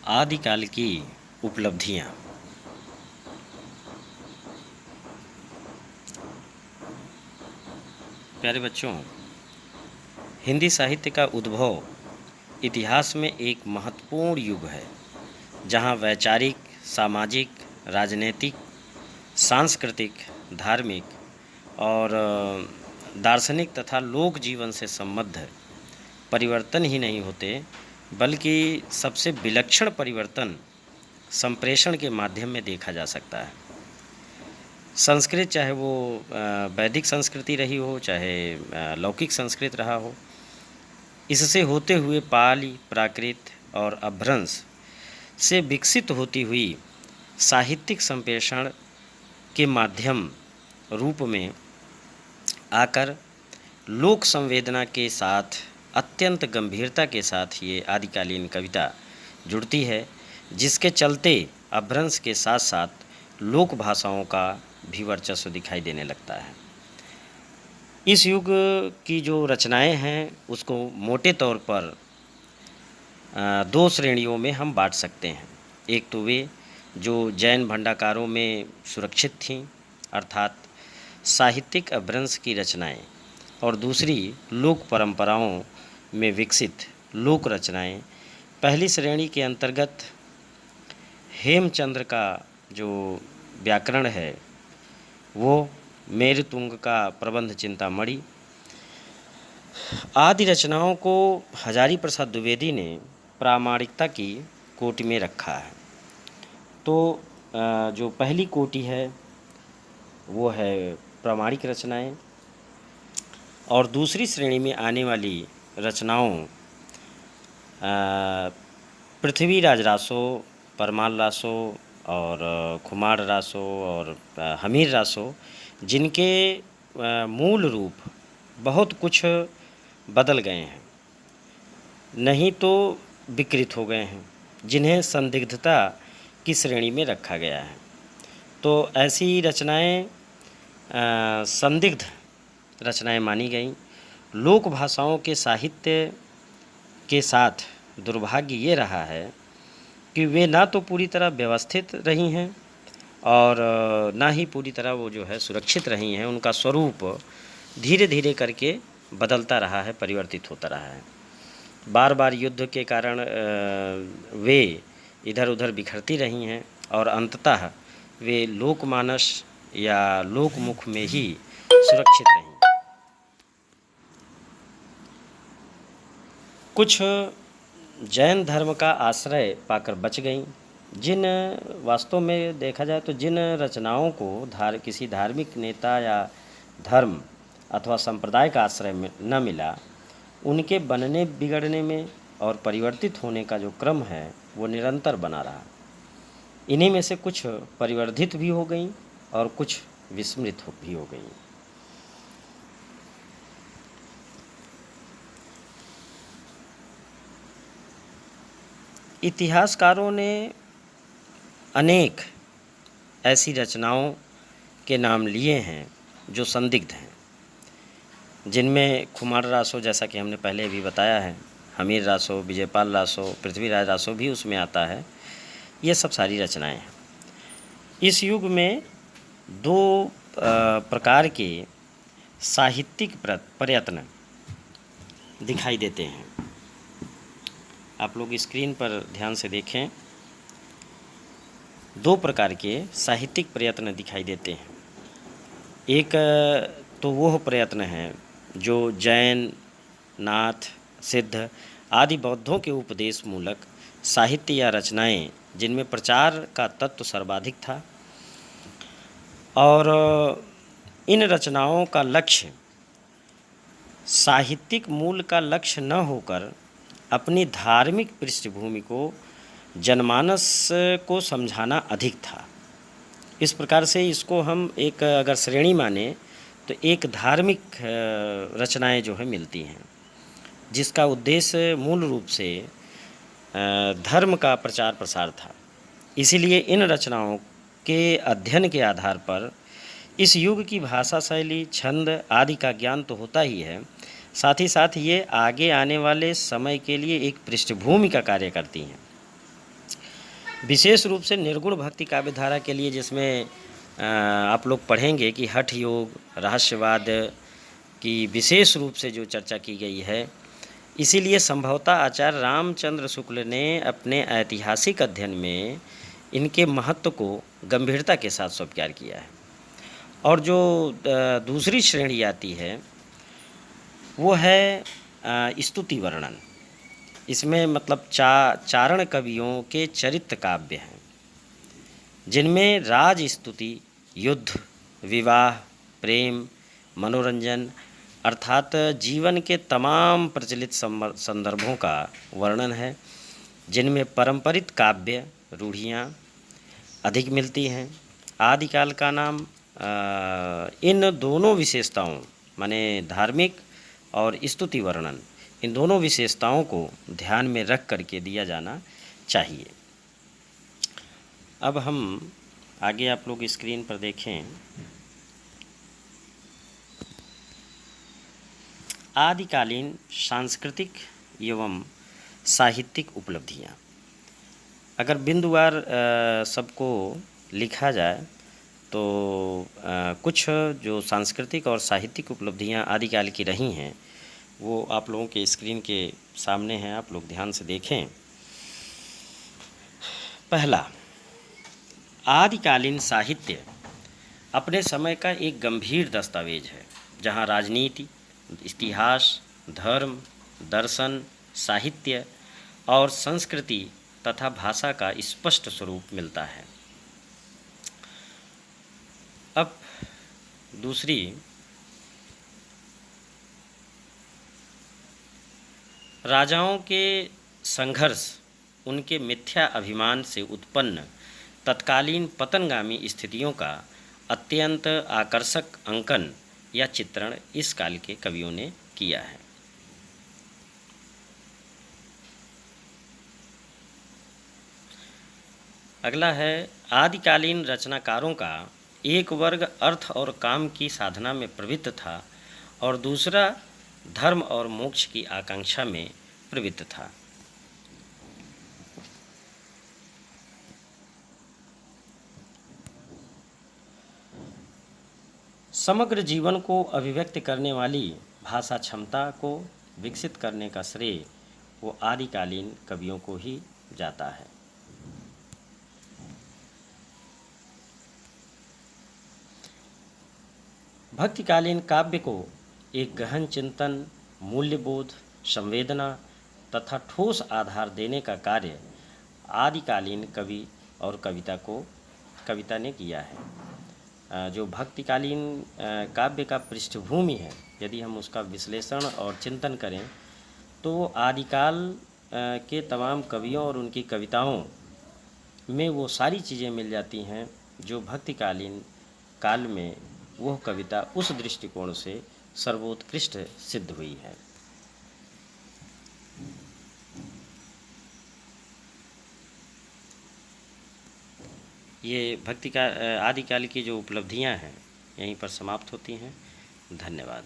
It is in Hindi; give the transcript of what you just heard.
आदिकाल की उपलब्धियाँ। प्यारे बच्चों, हिंदी साहित्य का उद्भव इतिहास में एक महत्वपूर्ण युग है, जहाँ वैचारिक, सामाजिक, राजनीतिक, सांस्कृतिक, धार्मिक और दार्शनिक तथा लोक जीवन से संबद्ध परिवर्तन ही नहीं होते, बल्कि सबसे विलक्षण परिवर्तन संप्रेषण के माध्यम में देखा जा सकता है। संस्कृत चाहे वो वैदिक संस्कृति रही हो, चाहे लौकिक संस्कृत रहा हो, इससे होते हुए पाली, प्राकृत और अपभ्रंश से विकसित होती हुई साहित्यिक संप्रेषण के माध्यम रूप में आकर लोक संवेदना के साथ अत्यंत गंभीरता के साथ ये आदिकालीन कविता जुड़ती है, जिसके चलते अपभ्रंश के साथ साथ लोक भाषाओं का भी वर्चस्व दिखाई देने लगता है। इस युग की जो रचनाएं हैं उसको मोटे तौर पर दो श्रेणियों में हम बांट सकते हैं। एक तो वे जो जैन भंडाकारों में सुरक्षित थीं, अर्थात साहित्यिक अपभ्रंश की रचनाएं, और दूसरी लोक परंपराओं में विकसित लोक रचनाएं। पहली श्रेणी के अंतर्गत हेमचंद्र का जो व्याकरण है, वो मेरुतुंग का प्रबंध चिंतामणि आदि रचनाओं को हजारी प्रसाद द्विवेदी ने प्रामाणिकता की कोटि में रखा है। तो जो पहली कोटि है वो है प्रामाणिक रचनाएं, और दूसरी श्रेणी में आने वाली रचनाओं पृथ्वीराज रासो, परमाल रासो और खुमार रासो और हमीर रासो, जिनके मूल रूप बहुत कुछ बदल गए हैं, नहीं तो विकृत हो गए हैं, जिन्हें संदिग्धता की श्रेणी में रखा गया है। तो ऐसी रचनाएं संदिग्ध रचनाएं मानी गईं। लोक भाषाओं के साहित्य के साथ दुर्भाग्य ये रहा है कि वे ना तो पूरी तरह व्यवस्थित रही हैं और ना ही पूरी तरह वो जो है सुरक्षित रही हैं। उनका स्वरूप धीरे धीरे करके बदलता रहा है, परिवर्तित होता रहा है। बार बार युद्ध के कारण वे इधर उधर बिखरती रही हैं और अंततः वे लोकमानस या लोकमुख में ही सुरक्षित रहीं। कुछ जैन धर्म का आश्रय पाकर बच गईं, जिन वास्तव में देखा जाए तो जिन रचनाओं को किसी धार्मिक नेता या धर्म अथवा संप्रदाय का आश्रय न मिला, उनके बनने बिगड़ने में और परिवर्तित होने का जो क्रम है वो निरंतर बना रहा। इन्हीं में से कुछ परिवर्धित भी हो गईं और कुछ विस्मृत भी हो गईं। इतिहासकारों ने अनेक ऐसी रचनाओं के नाम लिए हैं जो संदिग्ध हैं, जिनमें खुमार रासो, जैसा कि हमने पहले भी बताया है, हमीर रासो, विजयपाल रासो, पृथ्वीराज रासो भी उसमें आता है। ये सब सारी रचनाएं हैं। इस युग में दो प्रकार के साहित्यिक प्रयत्न दिखाई देते हैं। आप लोग स्क्रीन पर ध्यान से देखें। दो प्रकार के साहित्यिक प्रयत्न दिखाई देते हैं। एक तो वह प्रयत्न है जो जैन, नाथ, सिद्ध आदि बौद्धों के उपदेश मूलक साहित्य या रचनाएं, जिनमें प्रचार का तत्व सर्वाधिक था, और इन रचनाओं का लक्ष्य साहित्यिक मूल का लक्ष्य न होकर अपनी धार्मिक पृष्ठभूमि को, जनमानस को समझाना अधिक था। इस प्रकार से इसको हम एक अगर श्रेणी माने तो एक धार्मिक रचनाएं जो है मिलती हैं, जिसका उद्देश्य मूल रूप से धर्म का प्रचार प्रसार था। इसीलिए इन रचनाओं के अध्ययन के आधार पर इस युग की भाषा शैली, छंद आदि का ज्ञान तो होता ही है, साथ ही साथ ये आगे आने वाले समय के लिए एक पृष्ठभूमि का कार्य करती हैं। विशेष रूप से निर्गुण भक्ति काव्य धारा के लिए, जिसमें आप लोग पढ़ेंगे कि हठ योग, रहस्यवाद की विशेष रूप से जो चर्चा की गई है, इसीलिए संभवतः आचार्य रामचंद्र शुक्ल ने अपने ऐतिहासिक अध्ययन में इनके महत्व को गंभीरता के साथ स्वीकार किया है। और जो दूसरी श्रेणी आती है वो है स्तुति वर्णन। इसमें मतलब चारण कवियों के चरित्र काव्य हैं, जिनमें राज स्तुति, युद्ध, विवाह, प्रेम, मनोरंजन अर्थात जीवन के तमाम प्रचलित संदर्भों का वर्णन है, जिनमें पारंपरिक काव्य रूढ़ियाँ अधिक मिलती हैं। आदिकाल का नाम इन दोनों विशेषताओं माने धार्मिक और स्तुति वर्णन, इन दोनों विशेषताओं को ध्यान में रख करके दिया जाना चाहिए। अब हम आगे आप लोग स्क्रीन पर देखें, आदिकालीन सांस्कृतिक एवं साहित्यिक उपलब्धियाँ। अगर बिंदुवार सबको लिखा जाए तो कुछ जो सांस्कृतिक और साहित्यिक उपलब्धियाँ आदिकाल की रही हैं वो आप लोगों के स्क्रीन के सामने हैं, आप लोग ध्यान से देखें। पहला, आदिकालीन साहित्य अपने समय का एक गंभीर दस्तावेज है, जहाँ राजनीति, इतिहास, धर्म, दर्शन, साहित्य और संस्कृति तथा भाषा का स्पष्ट स्वरूप मिलता है। अब दूसरी, राजाओं के संघर्ष, उनके मिथ्या अभिमान से उत्पन्न तत्कालीन पतनगामी स्थितियों का अत्यंत आकर्षक अंकन या चित्रण इस काल के कवियों ने किया है। अगला है, आदिकालीन रचनाकारों का एक वर्ग अर्थ और काम की साधना में प्रवृत्त था और दूसरा धर्म और मोक्ष की आकांक्षा में प्रवृत्त था। समग्र जीवन को अभिव्यक्त करने वाली भाषा क्षमता को विकसित करने का श्रेय वो आदिकालीन कवियों को ही जाता है। भक्तिकालीन काव्य को एक गहन चिंतन, मूल्यबोध, संवेदना तथा ठोस आधार देने का कार्य आदिकालीन कवि और कविता ने किया है। जो भक्तिकालीन काव्य का पृष्ठभूमि है, यदि हम उसका विश्लेषण और चिंतन करें तो आदिकाल के तमाम कवियों और उनकी कविताओं में वो सारी चीज़ें मिल जाती हैं जो भक्तिकालीन काल में वह कविता उस दृष्टिकोण से सर्वोत्कृष्ट सिद्ध हुई है। ये भक्ति का आदिकाल की जो उपलब्धियां हैं यहीं पर समाप्त होती हैं। धन्यवाद।